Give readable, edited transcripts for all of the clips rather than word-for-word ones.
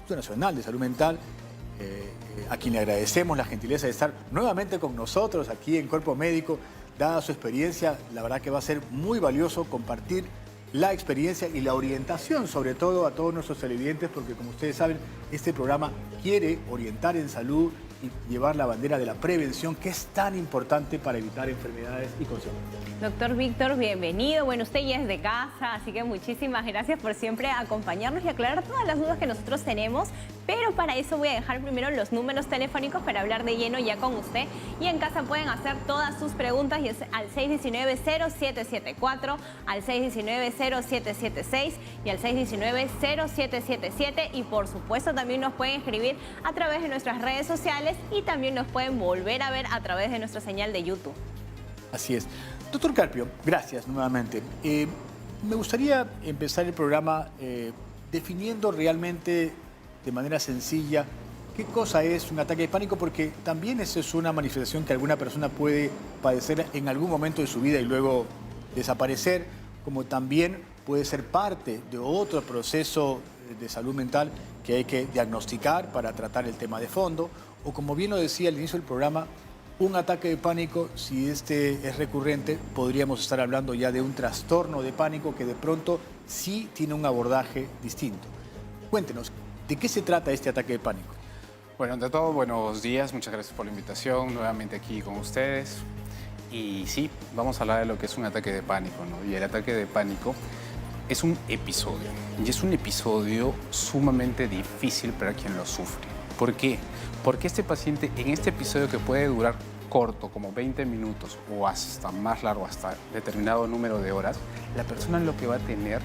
Instituto Nacional de Salud Mental, a quien le agradecemos la gentileza de estar nuevamente con nosotros aquí en Cuerpo Médico. Dada su experiencia, la verdad que va a ser muy valioso compartir la experiencia y la orientación, sobre todo a todos nuestros televidentes, porque como ustedes saben, este programa quiere orientar en salud y llevar la bandera de la prevención, que es tan importante para evitar enfermedades y consecuencias. Doctor Víctor, bienvenido. Bueno, usted ya es de casa, así que muchísimas gracias por siempre acompañarnos y aclarar todas las dudas que nosotros tenemos. Pero para eso voy a dejar primero los números telefónicos para hablar de lleno ya con usted. Y en casa pueden hacer todas sus preguntas y es al 619-0774, al 619-0776 y al 619-0777. Y por supuesto también nos pueden escribir a través de nuestras redes sociales y también nos pueden volver a ver a través de nuestra señal de YouTube. Así es. Doctor Carpio, gracias nuevamente. Me gustaría empezar el programa definiendo realmente de manera sencilla qué cosa es un ataque de pánico, porque también eso es una manifestación que alguna persona puede padecer en algún momento de su vida y luego desaparecer, como también puede ser parte de otro proceso de salud mental que hay que diagnosticar para tratar el tema de fondo, o como bien lo decía al inicio del programa, un ataque de pánico, si este es recurrente, podríamos estar hablando ya de un trastorno de pánico que de pronto sí tiene un abordaje distinto. Cuéntenos, ¿de qué se trata este ataque de pánico? Bueno, ante todo, buenos días, muchas gracias por la invitación, nuevamente aquí con ustedes. Y sí, vamos a hablar de lo que es un ataque de pánico, ¿no? Y el ataque de pánico es un episodio, y es un episodio sumamente difícil para quien lo sufre. ¿Por qué? Porque este paciente, en este episodio que puede durar corto, como 20 minutos o hasta más largo, hasta determinado número de horas, la persona lo que va a tener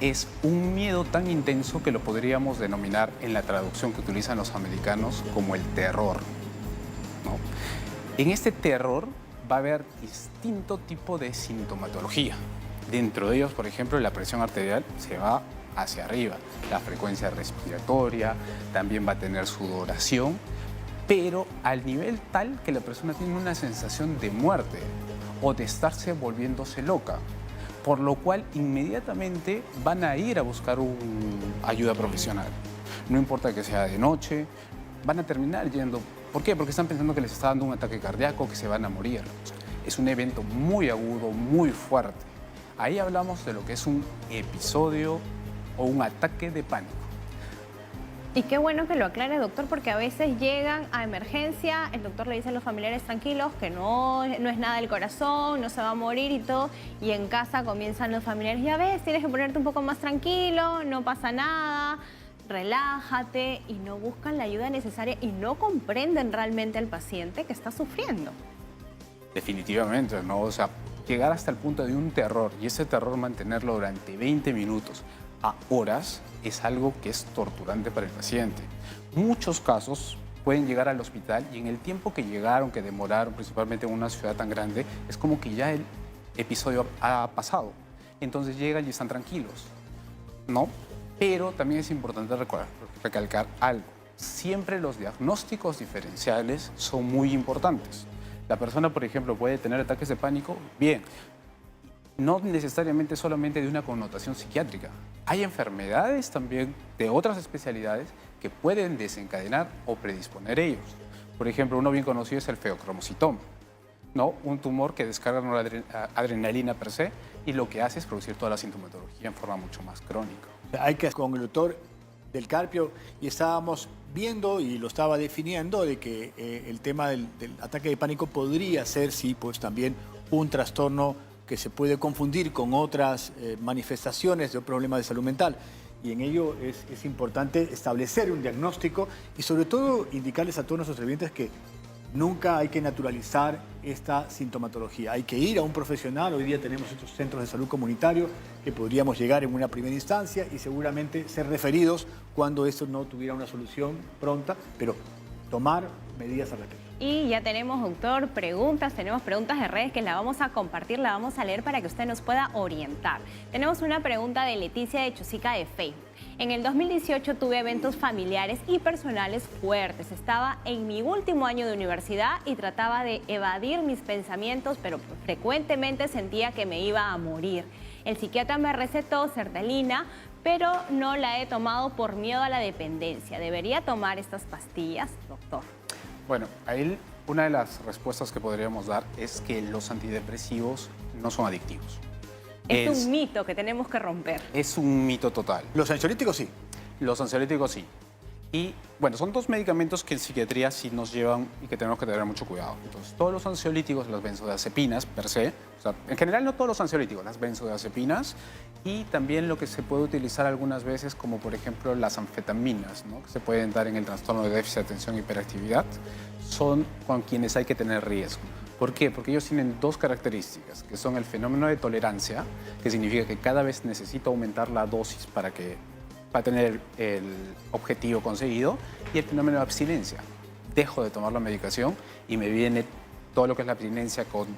es un miedo tan intenso que lo podríamos denominar en la traducción que utilizan los americanos como el terror, ¿no? En este terror va a haber distinto tipo de sintomatología. Dentro de ellos, por ejemplo, la presión arterial se va hacia arriba, la frecuencia respiratoria, también va a tener sudoración, pero al nivel tal que la persona tiene una sensación de muerte o de estarse volviéndose loca, por lo cual inmediatamente van a ir a buscar ayuda profesional. No importa que sea de noche, van a terminar yendo. ¿Por qué? Porque están pensando que les está dando un ataque cardíaco, que se van a morir. Es un evento muy agudo, muy fuerte. Ahí hablamos de lo que es un episodio o un ataque de pánico. Y qué bueno que lo aclare, doctor, porque a veces llegan a emergencia, el doctor le dice a los familiares tranquilos que no es nada del corazón, no se va a morir y todo, y en casa comienzan los familiares, ya ves, tienes que ponerte un poco más tranquilo, no pasa nada, relájate, y no buscan la ayuda necesaria y no comprenden realmente al paciente que está sufriendo. Definitivamente, ¿no? O sea, llegar hasta el punto de un terror y ese terror mantenerlo durante 20 minutos a horas es algo que es torturante para el paciente. Muchos casos pueden llegar al hospital y en el tiempo que llegaron, que demoraron, principalmente en una ciudad tan grande, es como que ya el episodio ha pasado. Entonces llegan y están tranquilos, ¿no? Pero también es importante recalcar algo. Siempre los diagnósticos diferenciales son muy importantes. La persona, por ejemplo, puede tener ataques de pánico, bien, no necesariamente solamente de una connotación psiquiátrica. Hay enfermedades también de otras especialidades que pueden desencadenar o predisponer ellos. Por ejemplo, uno bien conocido es el feocromocitoma, ¿no? Un tumor que descarga noradrenalina per se y lo que hace es producir toda la sintomatología en forma mucho más crónica. Hay que con el doctor del Carpio y estábamos viendo y lo estaba definiendo de que el tema del ataque de pánico podría ser, sí, pues también un trastorno que se puede confundir con otras manifestaciones de problemas de salud mental. Y en ello es importante establecer un diagnóstico y sobre todo indicarles a todos nuestros televidentes que nunca hay que naturalizar esta sintomatología. Hay que ir a un profesional. Hoy día tenemos estos centros de salud comunitarios que podríamos llegar en una primera instancia y seguramente ser referidos cuando esto no tuviera una solución pronta, pero tomar medidas al respecto. Y ya tenemos, doctor, tenemos preguntas de redes que la vamos a compartir, la vamos a leer para que usted nos pueda orientar. Tenemos una pregunta de Leticia de Chosica de Facebook. En el 2018 tuve eventos familiares y personales fuertes. Estaba en mi último año de universidad y trataba de evadir mis pensamientos, pero frecuentemente sentía que me iba a morir. El psiquiatra me recetó sertralina, pero no la he tomado por miedo a la dependencia. ¿Debería tomar estas pastillas, doctor? Bueno, ahí una de las respuestas que podríamos dar es que los antidepresivos no son adictivos. Es un mito que tenemos que romper. Es un mito total. Los ansiolíticos sí. Los ansiolíticos sí. Y bueno, son dos medicamentos que en psiquiatría sí nos llevan y que tenemos que tener mucho cuidado. Entonces, todos los ansiolíticos, las benzodiazepinas per se, o sea, en general no todos los ansiolíticos, las benzodiazepinas y también lo que se puede utilizar algunas veces como por ejemplo las anfetaminas, ¿no? Que se pueden dar en el trastorno de déficit de atención y hiperactividad, son con quienes hay que tener riesgo. ¿Por qué? Porque ellos tienen dos características, que son el fenómeno de tolerancia, que significa que cada vez necesito aumentar la dosis para tener el objetivo conseguido, y el fenómeno de abstinencia. Dejo de tomar la medicación y me viene todo lo que es la abstinencia con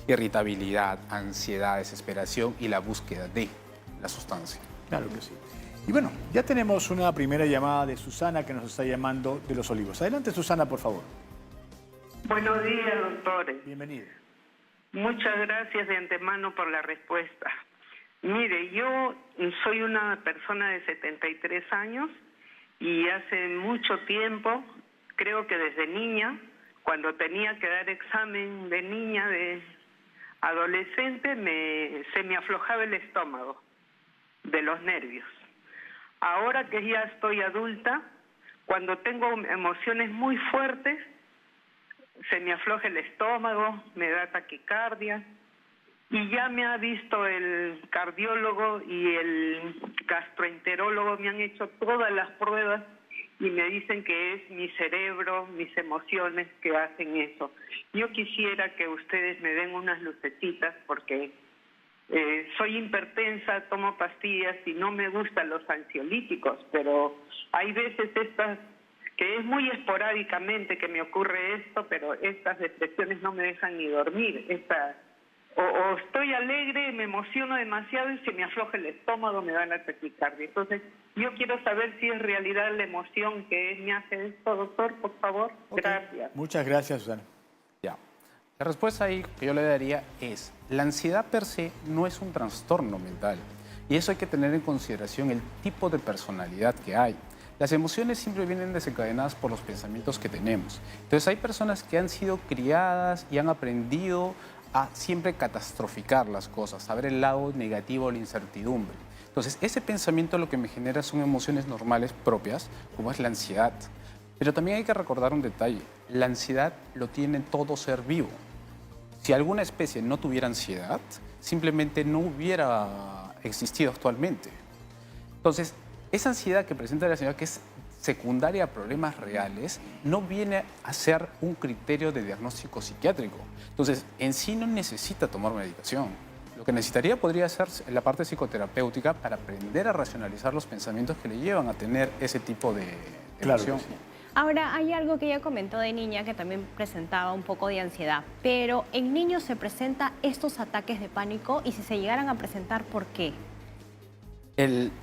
irritabilidad, ansiedad, desesperación y la búsqueda de la sustancia. Claro que sí. Y bueno, ya tenemos una primera llamada de Susana que nos está llamando de Los Olivos. Adelante, Susana, por favor. Buenos días, doctores. Bienvenida. Muchas gracias de antemano por la respuesta. Mire, yo soy una persona de 73 años y hace mucho tiempo, creo que desde niña, cuando tenía que dar examen de niña, de adolescente, se me aflojaba el estómago de los nervios. Ahora que ya estoy adulta, cuando tengo emociones muy fuertes, se me afloja el estómago, me da taquicardia, y ya me ha visto el cardiólogo y el gastroenterólogo, me han hecho todas las pruebas y me dicen que es mi cerebro, mis emociones que hacen eso. Yo quisiera que ustedes me den unas lucecitas porque soy hipertensa, tomo pastillas y no me gustan los ansiolíticos, pero hay veces que es muy esporádicamente que me ocurre esto, pero estas depresiones no me dejan ni dormir. O estoy alegre, me emociono demasiado y se me afloja el estómago, me da la taquicardia. Entonces, yo quiero saber si es realidad la emoción que me hace esto, doctor, por favor. Okay. Gracias. Muchas gracias, Susana. Ya. La respuesta ahí que yo le daría es, la ansiedad per se no es un trastorno mental. Y eso hay que tener en consideración el tipo de personalidad que hay. Las emociones siempre vienen desencadenadas por los pensamientos que tenemos. Entonces hay personas que han sido criadas y han aprendido a siempre catastroficar las cosas, a ver el lado negativo, la incertidumbre. Entonces ese pensamiento lo que me genera son emociones normales propias, como es la ansiedad. Pero también hay que recordar un detalle, la ansiedad lo tiene todo ser vivo. Si alguna especie no tuviera ansiedad, simplemente no hubiera existido actualmente. Entonces, esa ansiedad que presenta la señora, que es secundaria a problemas reales, no viene a ser un criterio de diagnóstico psiquiátrico. Entonces, en sí no necesita tomar medicación. Lo que necesitaría podría ser la parte psicoterapéutica para aprender a racionalizar los pensamientos que le llevan a tener ese tipo de emoción. Claro que sí. Ahora, hay algo que ella comentó de niña que también presentaba un poco de ansiedad, pero en niños se presentan estos ataques de pánico y si se llegaran a presentar, ¿por qué?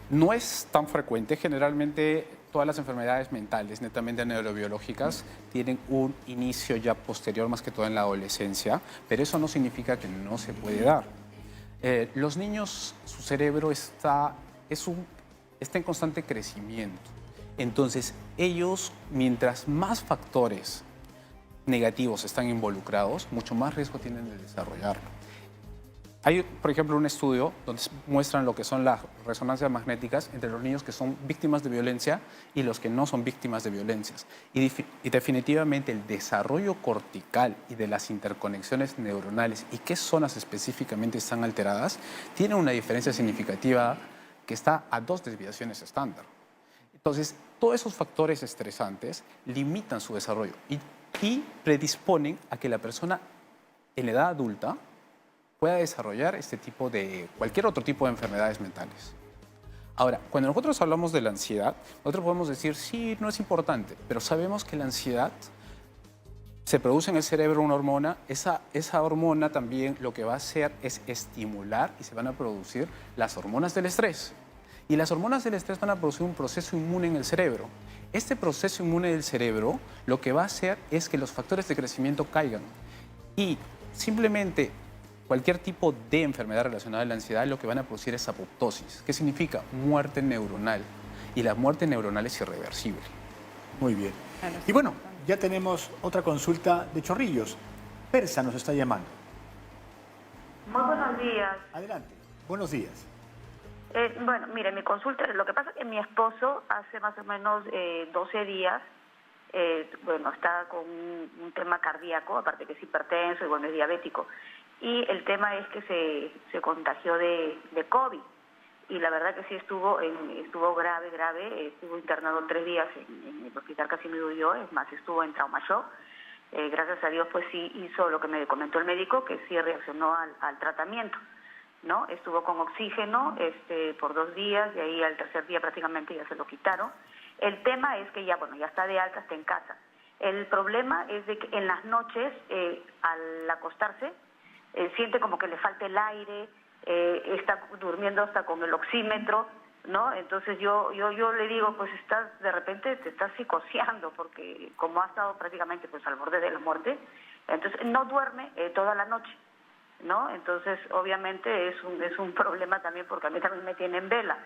No es tan frecuente. Generalmente todas las enfermedades mentales, netamente neurobiológicas, tienen un inicio ya posterior, más que todo en la adolescencia, pero eso no significa que no se puede dar. Los niños, su cerebro está en constante crecimiento. Entonces, ellos, mientras más factores negativos están involucrados, mucho más riesgo tienen de desarrollarlo. Hay, por ejemplo, un estudio donde muestran lo que son las resonancias magnéticas entre los niños que son víctimas de violencia y los que no son víctimas de violencias. Y definitivamente el desarrollo cortical y de las interconexiones neuronales y qué zonas específicamente están alteradas, tiene una diferencia significativa que está a 2 desviaciones estándar. Entonces, todos esos factores estresantes limitan su desarrollo y predisponen a que la persona en la edad adulta pueda desarrollar cualquier otro tipo de enfermedades mentales. Ahora, cuando nosotros hablamos de la ansiedad, nosotros podemos decir, sí, no es importante, pero sabemos que la ansiedad se produce en el cerebro una hormona, esa hormona también lo que va a hacer es estimular y se van a producir las hormonas del estrés. Y las hormonas del estrés van a producir un proceso inmune en el cerebro. Este proceso inmune del cerebro lo que va a hacer es que los factores de crecimiento caigan y simplemente cualquier tipo de enfermedad relacionada a la ansiedad, lo que van a producir es apoptosis. ¿Qué significa? Muerte neuronal. Y la muerte neuronal es irreversible. Muy bien. Claro, Y bueno, ya tenemos otra consulta de Chorrillos. Persa nos está llamando. Muy buenos días. Adelante. Buenos días. Bueno, mire, mi consulta, lo que pasa es que mi esposo hace más o menos 12 días, está con un tema cardíaco, aparte que es hipertenso y bueno, es diabético. Y el tema es que se contagió de COVID. Y la verdad que sí estuvo grave, estuvo internado 3 días en el hospital, casi me murió, es más, estuvo en trauma shock. Gracias a Dios, pues sí hizo lo que me comentó el médico, que sí reaccionó al tratamiento, ¿no? Estuvo con oxígeno por 2 días, y ahí al tercer día prácticamente ya se lo quitaron. El tema es que ya está de alta, está en casa. El problema es de que en las noches, al acostarse, siente como que le falta el aire, está durmiendo hasta con el oxímetro, ¿no? Entonces yo le digo, pues de repente te estás psicoseando, porque como ha estado prácticamente pues al borde de la muerte, entonces no duerme toda la noche, ¿no? Entonces obviamente es un problema también, porque a mí también me tiene en vela,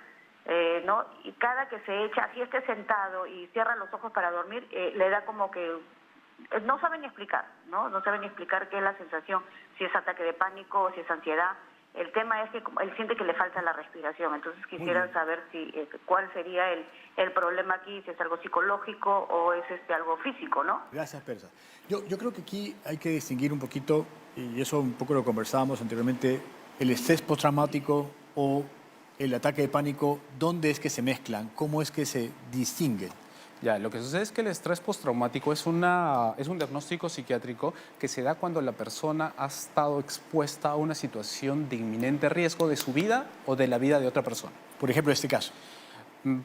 ¿no? Y cada que se echa, así esté sentado y cierra los ojos para dormir, le da como que no sabe ni explicar, ¿no? No sabe ni explicar qué es la sensación, si es ataque de pánico o si es ansiedad. El tema es que él siente que le falta la respiración, entonces quisiera saber cuál sería el problema aquí, si es algo psicológico o es algo físico, ¿no? Gracias, Persa. Yo creo que aquí hay que distinguir un poquito, y eso un poco lo conversábamos anteriormente, el estrés postraumático o el ataque de pánico. ¿Dónde es que se mezclan? ¿Cómo es que se distinguen? Ya, lo que sucede es que el estrés postraumático es un diagnóstico psiquiátrico que se da cuando la persona ha estado expuesta a una situación de inminente riesgo de su vida o de la vida de otra persona. Por ejemplo, este caso.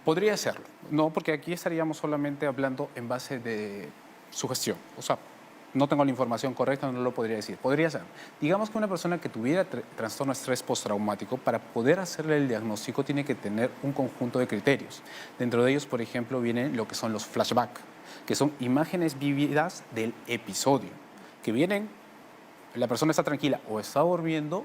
Podría serlo, no, porque aquí estaríamos solamente hablando en base de sugestión. O sea, no tengo la información correcta, no lo podría decir. Podría ser. Digamos que una persona que tuviera trastorno de estrés postraumático, para poder hacerle el diagnóstico, tiene que tener un conjunto de criterios. Dentro de ellos, por ejemplo, vienen lo que son los flashbacks, que son imágenes vívidas del episodio, que vienen, la persona está tranquila o está durmiendo,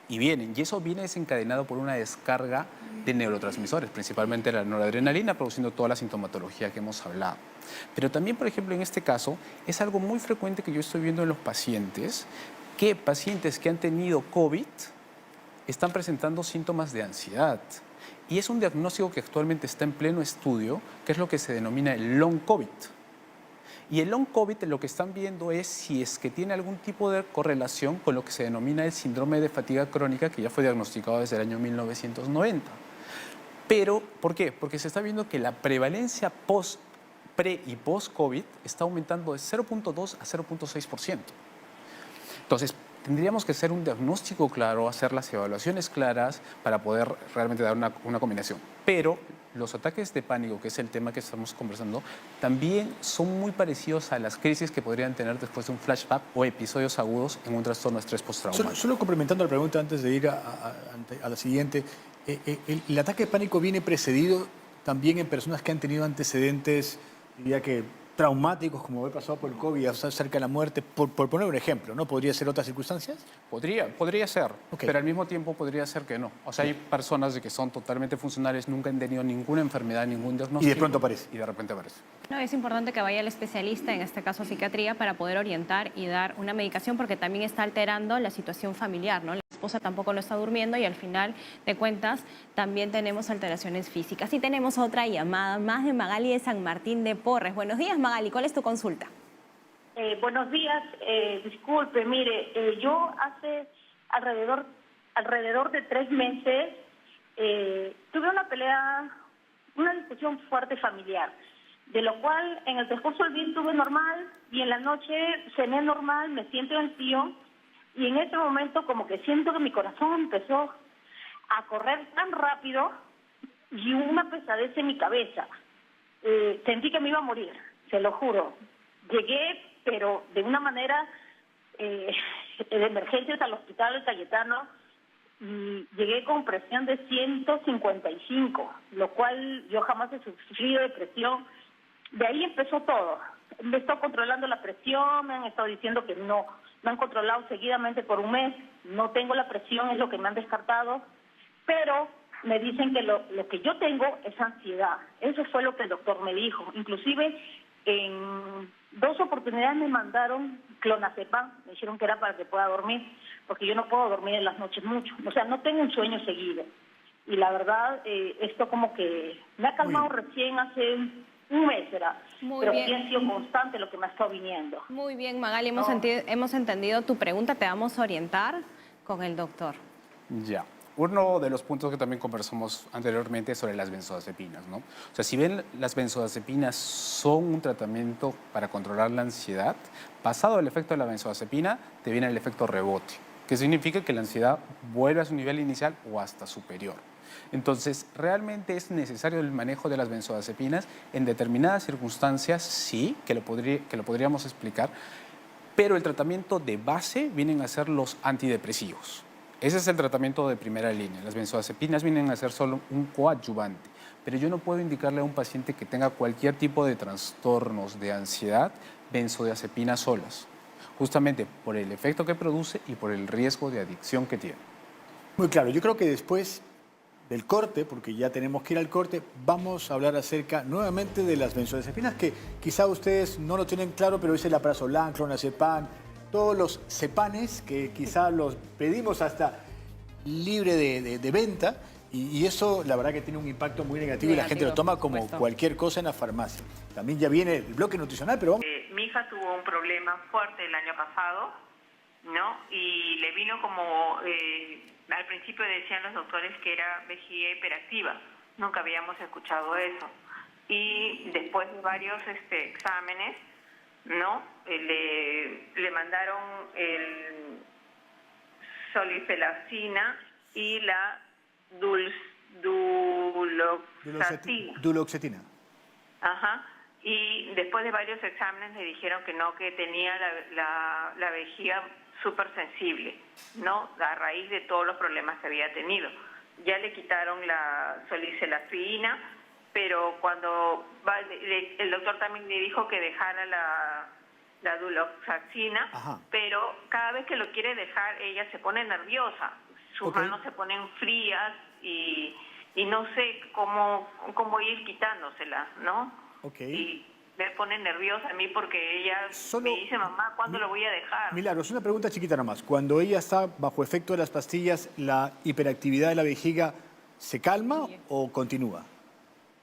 y vienen, y eso viene desencadenado por una descarga de neurotransmisores, principalmente la noradrenalina, produciendo toda la sintomatología que hemos hablado. Pero también, por ejemplo, en este caso, es algo muy frecuente que yo estoy viendo en los pacientes, que pacientes que han tenido COVID están presentando síntomas de ansiedad. Y es un diagnóstico que actualmente está en pleno estudio, que es lo que se denomina el long COVID. Y el long COVID lo que están viendo es si es que tiene algún tipo de correlación con lo que se denomina el síndrome de fatiga crónica, que ya fue diagnosticado desde el año 1990. Pero, ¿por qué? Porque se está viendo que la prevalencia pre y post-COVID está aumentando de 0.2 a 0.6%. Entonces, tendríamos que hacer un diagnóstico claro, hacer las evaluaciones claras para poder realmente dar una combinación. Pero los ataques de pánico, que es el tema que estamos conversando, también son muy parecidos a las crisis que podrían tener después de un flashback o episodios agudos en un trastorno de estrés postraumático. Solo complementando la pregunta antes de ir a la siguiente, ¿el ataque de pánico viene precedido también en personas que han tenido antecedentes, diría que traumáticos, como haber pasado por el COVID, estar cerca de la muerte? Por poner un ejemplo, ¿no? ¿Podría ser otras circunstancias? Podría ser, Okay. pero al mismo tiempo podría ser que no. O sea, hay personas de que son totalmente funcionales, nunca han tenido ninguna enfermedad, ningún diagnóstico. Y de pronto aparece. Y de repente aparece. No, es importante que vaya el especialista, en este caso psiquiatría, para poder orientar y dar una medicación, porque también está alterando la situación familiar, ¿no? La esposa tampoco no está durmiendo y al final de cuentas también tenemos alteraciones físicas. Y tenemos otra llamada más de Magali de San Martín de Porres. Buenos días, Magali, ¿cuál es tu consulta? Buenos días, disculpe, mire, yo hace alrededor de 3 meses tuve una pelea, una discusión fuerte familiar, de lo cual en el transcurso del día estuve normal y en la noche cené normal, me siento en el sillón y en ese momento como que siento que mi corazón empezó a correr tan rápido y una pesadez en mi cabeza. Sentí que me iba a morir, se lo juro. Llegué, pero de una manera de emergencias al hospital del Cayetano, y llegué con presión de 155, lo cual yo jamás he sufrido depresión. de ahí empezó todo. Me estoy controlando la presión, me han estado diciendo que no, me han controlado seguidamente por un mes, no tengo la presión, es lo que me han descartado, pero me dicen que lo que yo tengo es ansiedad. Eso fue lo que el doctor me dijo. Inclusive en 2 oportunidades me mandaron clonazepam, me dijeron que era para que pueda dormir, porque yo no puedo dormir en las noches mucho, o sea, no tengo un sueño seguido. Y la verdad, esto como que me ha calmado recién hace un mes, era, pero sí ha sido constante lo que me ha estado viniendo. Muy bien, Magali, hemos entendido tu pregunta, te vamos a orientar con el doctor. Ya. Uno de los puntos que también conversamos anteriormente es sobre las benzodiazepinas, ¿no? O sea, si bien las benzodiazepinas son un tratamiento para controlar la ansiedad, pasado el efecto de la benzodiazepina, te viene el efecto rebote, que significa que la ansiedad vuelve a su nivel inicial o hasta superior. Entonces, ¿realmente es necesario el manejo de las benzodiazepinas? En determinadas circunstancias, sí, que lo podríamos explicar, pero el tratamiento de base vienen a ser los antidepresivos. Ese es el tratamiento de primera línea. Las benzodiazepinas vienen a ser solo un coadyuvante, pero yo no puedo indicarle a un paciente que tenga cualquier tipo de trastornos de ansiedad benzodiazepinas solas, justamente por el efecto que produce y por el riesgo de adicción que tiene. Muy claro, yo creo que después del corte, porque ya tenemos que ir al corte, vamos a hablar acerca nuevamente de las benzodiazepinas, que quizá ustedes no lo tienen claro, pero es el alprazolam, clonazepam, todos los cepanes que quizá los pedimos hasta libre de venta, y eso la verdad que tiene un impacto muy negativo y la gente lo toma como cualquier cosa en la farmacia. También ya viene el bloque nutricional, pero vamos... Mi hija tuvo un problema fuerte el año pasado, ¿no? Y le vino como... al principio decían los doctores que era vejiga hiperactiva. Nunca habíamos escuchado eso. Y después de varios exámenes, ¿no? Le mandaron el solifenacina y la duloxetina. Ajá. Y después de varios exámenes le dijeron que no, que tenía la vejiga súper sensible, ¿no? A raíz de todos los problemas que había tenido. Ya le quitaron la solifenacina, pero cuando el doctor también le dijo que dejara la duloxetina, pero cada vez que lo quiere dejar ella se pone nerviosa, sus manos se ponen frías y no sé cómo ir quitándosela, ¿no? Y me pone nerviosa a mí porque ella me dice, mamá, ¿cuándo lo voy a dejar? Milagros, una pregunta chiquita nomás. Cuando ella está bajo efecto de las pastillas, ¿la hiperactividad de la vejiga se calma o continúa?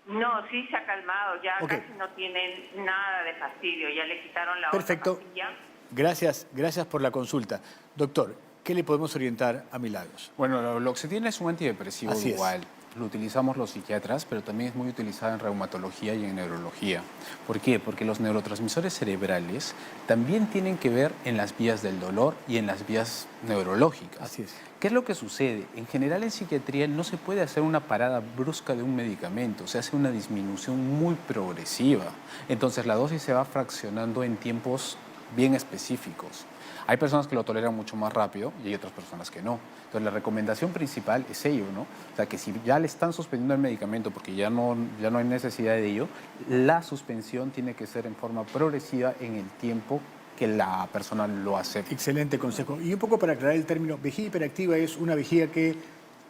No, sí se ha calmado, ya casi no tiene nada de fastidio, ya le quitaron la otra pastilla. Gracias por la consulta. Doctor, ¿qué le podemos orientar a Milagros? Bueno, la duloxetina es un antidepresivo igual. Lo utilizamos los psiquiatras, pero también es muy utilizada en reumatología y en neurología. ¿Por qué? Porque los neurotransmisores cerebrales también tienen que ver en las vías del dolor y en las vías neurológicas. Así es. ¿Qué es lo que sucede? En general en psiquiatría no se puede hacer una parada brusca de un medicamento, se hace una disminución muy progresiva. Entonces la dosis se va fraccionando en tiempos bien específicos. Hay personas que lo toleran mucho más rápido y hay otras personas que no. Entonces la recomendación principal es ello, ¿no? O sea, que si ya le están suspendiendo el medicamento porque ya no hay necesidad de ello, la suspensión tiene que ser en forma progresiva en el tiempo que la persona lo acepte. Excelente consejo. Y un poco para aclarar el término, vejiga hiperactiva es una vejiga que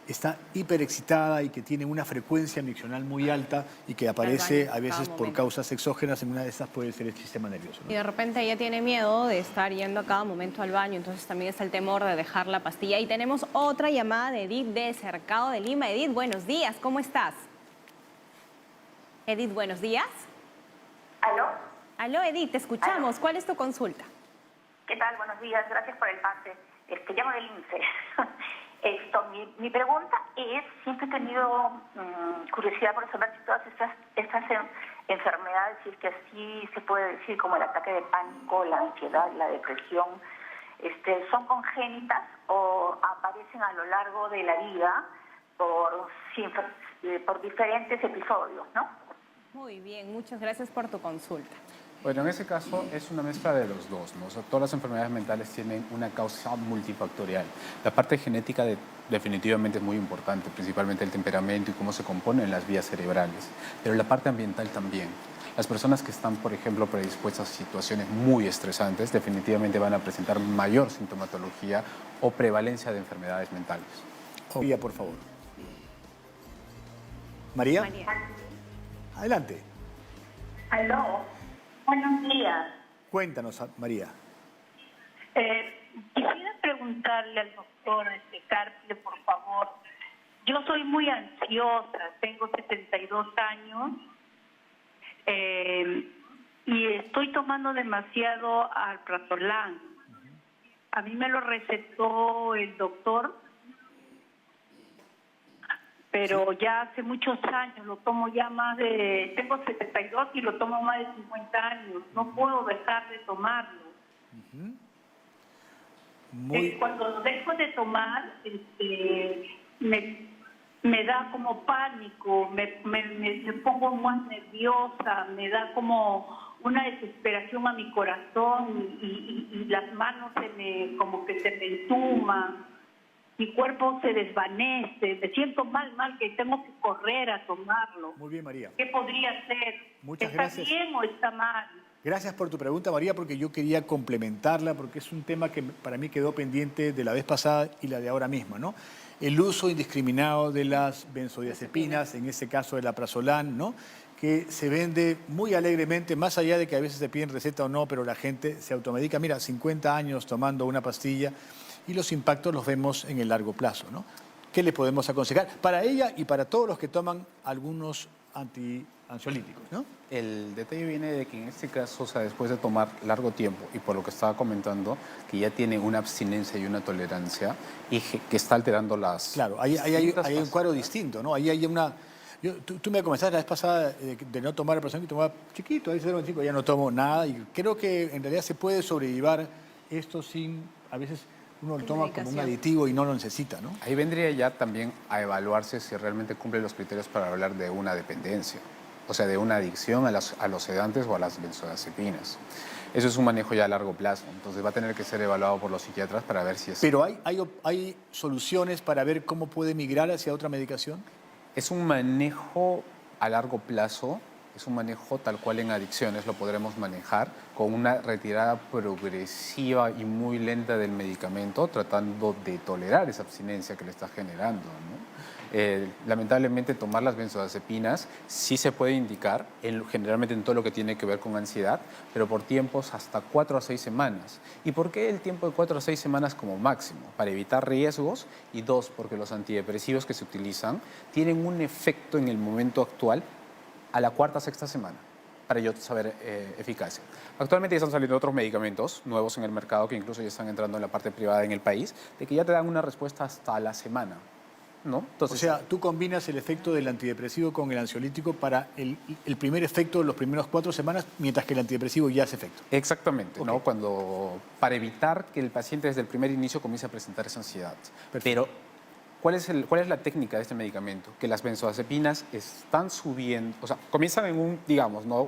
está hiperexcitada y que tiene una frecuencia miccional muy alta y que aparece a veces por causas exógenas. En una de esas puede ser el sistema nervioso, ¿no? Y de repente ella tiene miedo de estar yendo a cada momento al baño, entonces también está el temor de dejar la pastilla. Y tenemos otra llamada de Edith de Cercado de Lima. Edith, buenos días, ¿cómo estás? Edith, buenos días. ¿Aló? Aló, Edith, te escuchamos. ¿Cuál es tu consulta? ¿Qué tal? Buenos días, gracias por el pase. Llamo del INSE. Mi pregunta es, siempre he tenido curiosidad por saber si todas estas enfermedades, si es que así se puede decir, como el ataque de pánico, la ansiedad, la depresión, son congénitas o aparecen a lo largo de la vida por diferentes episodios, ¿no? Muy bien, muchas gracias por tu consulta. Bueno, en ese caso es una mezcla de los dos, ¿no? O sea, todas las enfermedades mentales tienen una causa multifactorial. La parte genética definitivamente es muy importante, principalmente el temperamento y cómo se componen las vías cerebrales, pero la parte ambiental también. Las personas que están, por ejemplo, predispuestas a situaciones muy estresantes definitivamente van a presentar mayor sintomatología o prevalencia de enfermedades mentales. María, por favor. María, María. adelante. Aló, buenos días. Cuéntanos, María. Quisiera preguntarle al doctor Carpio, por favor. Yo soy muy ansiosa, tengo 72 años y estoy tomando demasiado alprazolam. A mí me lo recetó el doctor, pero ya hace muchos años, lo tomo ya tengo 72 y lo tomo más de 50 años. No puedo dejar de tomarlo. Cuando lo dejo de tomar, me da como pánico, me pongo más nerviosa, me da como una desesperación a mi corazón y las manos como que se me entuman, mi cuerpo se desvanece, me siento mal que tengo que correr a tomarlo. Muy bien, María. ¿Qué podría hacer? Muchas ¿Está gracias. bien o está mal? Gracias por tu pregunta, María, porque yo quería complementarla, porque es un tema que para mí quedó pendiente de la vez pasada y la de ahora misma, ¿no? El uso indiscriminado de las benzodiazepinas, en este caso el alprazolam, ¿no? Que se vende muy alegremente, más allá de que a veces se piden receta o no, pero la gente se automedica. Mira, 50 años tomando una pastilla y los impactos los vemos en el largo plazo, ¿no? ¿Qué le podemos aconsejar? Para ella y para todos los que toman algunos ansiolíticos, ¿no? El detalle viene de que en este caso, o sea, después de tomar largo tiempo y por lo que estaba comentando, que ya tiene una abstinencia y una tolerancia y que está alterando las... Claro, hay un cuadro distinto, ¿no? Ahí hay una... Tú me comentaste la vez pasada de no tomar el alprazolam, que tomaba chiquito, ahí 0,25, ya no tomo nada y creo que en realidad se puede sobrellevar esto sin... A veces uno lo toma como un aditivo y no lo necesita, ¿no? Ahí vendría ya también a evaluarse si realmente cumple los criterios para hablar de una dependencia, o sea, de una adicción a los sedantes o a las benzodiazepinas. Eso es un manejo ya a largo plazo, entonces va a tener que ser evaluado por los psiquiatras para ver si es... Pero hay soluciones para ver cómo puede migrar hacia otra medicación. Es un manejo a largo plazo, es un manejo tal cual en adicciones lo podremos manejar con una retirada progresiva y muy lenta del medicamento, tratando de tolerar esa abstinencia que le está generando, ¿no? Lamentablemente tomar las benzodiazepinas sí se puede indicar, generalmente en todo lo que tiene que ver con ansiedad, pero por tiempos hasta 4 a 6 semanas. ¿Y por qué el tiempo de 4 a 6 semanas como máximo? Para evitar riesgos y 2, porque los antidepresivos que se utilizan tienen un efecto en el momento actual a la 4ª, 6ª semana, para yo saber eficacia. Actualmente ya están saliendo otros medicamentos nuevos en el mercado que incluso ya están entrando en la parte privada en el país, de que ya te dan una respuesta hasta la semana, ¿no? Entonces, o sea, tú combinas el efecto del antidepresivo con el ansiolítico para el primer efecto de los primeros 4 semanas, mientras que el antidepresivo ya hace efecto. Exactamente, Ok. ¿no? Para evitar que el paciente desde el primer inicio comience a presentar esa ansiedad. Perfecto. Pero, ¿cuál es la técnica de este medicamento? Que las benzodiazepinas están subiendo, o sea, comienzan en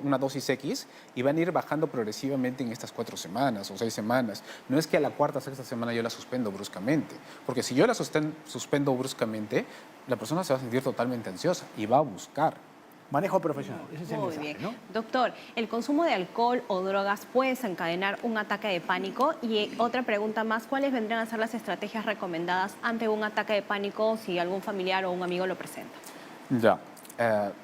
una dosis X y van a ir bajando progresivamente en estas 4 semanas o 6 semanas. No es que a la 4ª, 6ª semana yo la suspendo bruscamente, porque si yo la suspendo bruscamente, la persona se va a sentir totalmente ansiosa y va a buscar. Manejo profesional, ese es el Muy mensaje, bien. ¿no? Doctor, ¿el consumo de alcohol o drogas puede desencadenar un ataque de pánico? Y otra pregunta más, ¿cuáles vendrían a ser las estrategias recomendadas ante un ataque de pánico si algún familiar o un amigo lo presenta? Ya,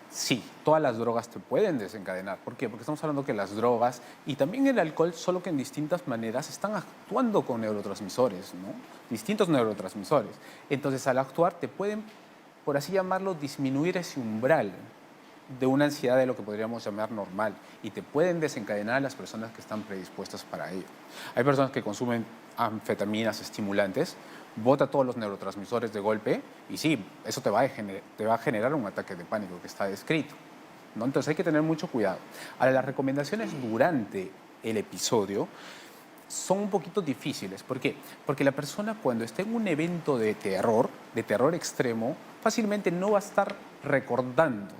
sí, todas las drogas te pueden desencadenar. ¿Por qué? Porque estamos hablando que las drogas y también el alcohol, solo que en distintas maneras, están actuando con neurotransmisores, ¿no? Distintos neurotransmisores. Entonces, al actuar, te pueden, por así llamarlo, disminuir ese umbral de una ansiedad de lo que podríamos llamar normal y te pueden desencadenar a las personas que están predispuestas para ello. Hay personas que consumen anfetaminas estimulantes, bota todos los neurotransmisores de golpe y sí, eso te va a generar un ataque de pánico que está descrito, ¿no? Entonces hay que tener mucho cuidado. Ahora, las recomendaciones durante el episodio son un poquito difíciles. ¿Por qué? Porque la persona cuando está en un evento de terror extremo, fácilmente no va a estar recordando,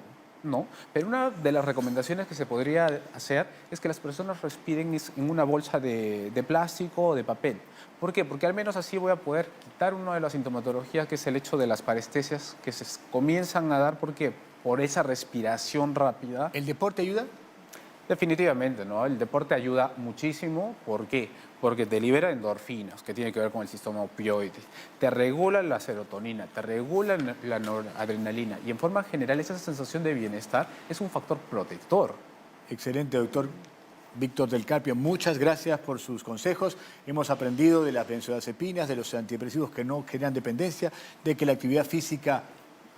¿no? Pero una de las recomendaciones que se podría hacer es que las personas respiren en una bolsa de plástico o de papel. ¿Por qué? Porque al menos así voy a poder quitar una de las sintomatologías, que es el hecho de las parestesias que se comienzan a dar. ¿Por qué? Por esa respiración rápida. ¿El deporte ayuda? Definitivamente, ¿no? El deporte ayuda muchísimo. ¿Por qué? Porque te libera endorfinas, que tiene que ver con el sistema opioide. Te regula la serotonina, te regula la noradrenalina. Y en forma general, esa sensación de bienestar es un factor protector. Excelente, doctor Víctor del Carpio. Muchas gracias por sus consejos. Hemos aprendido de las benzodiazepinas, de los antidepresivos que no generan dependencia, de que la actividad física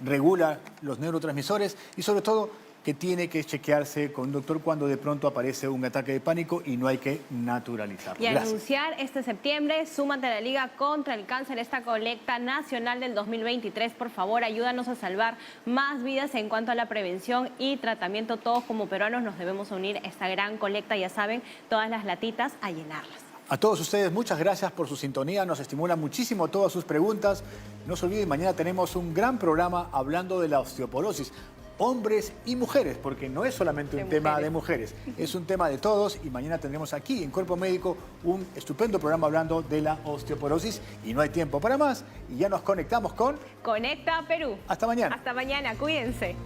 regula los neurotransmisores y sobre todo que tiene que chequearse con un doctor cuando de pronto aparece un ataque de pánico y no hay que naturalizarlo. Y Gracias. anunciar este septiembre, súmate a la Liga contra el Cáncer, esta colecta nacional del 2023. Por favor, ayúdanos a salvar más vidas en cuanto a la prevención y tratamiento. Todos como peruanos nos debemos unir a esta gran colecta. Ya saben, todas las latitas a llenarlas. A todos ustedes, muchas gracias por su sintonía. Nos estimulan muchísimo todas sus preguntas. No se olviden, mañana tenemos un gran programa hablando de la osteoporosis. Hombres y mujeres, porque no es solamente un tema de mujeres, es un tema de todos y mañana tendremos aquí en Cuerpo Médico un estupendo programa hablando de la osteoporosis y no hay tiempo para más y ya nos conectamos con Conecta Perú. Hasta mañana. Hasta mañana, cuídense.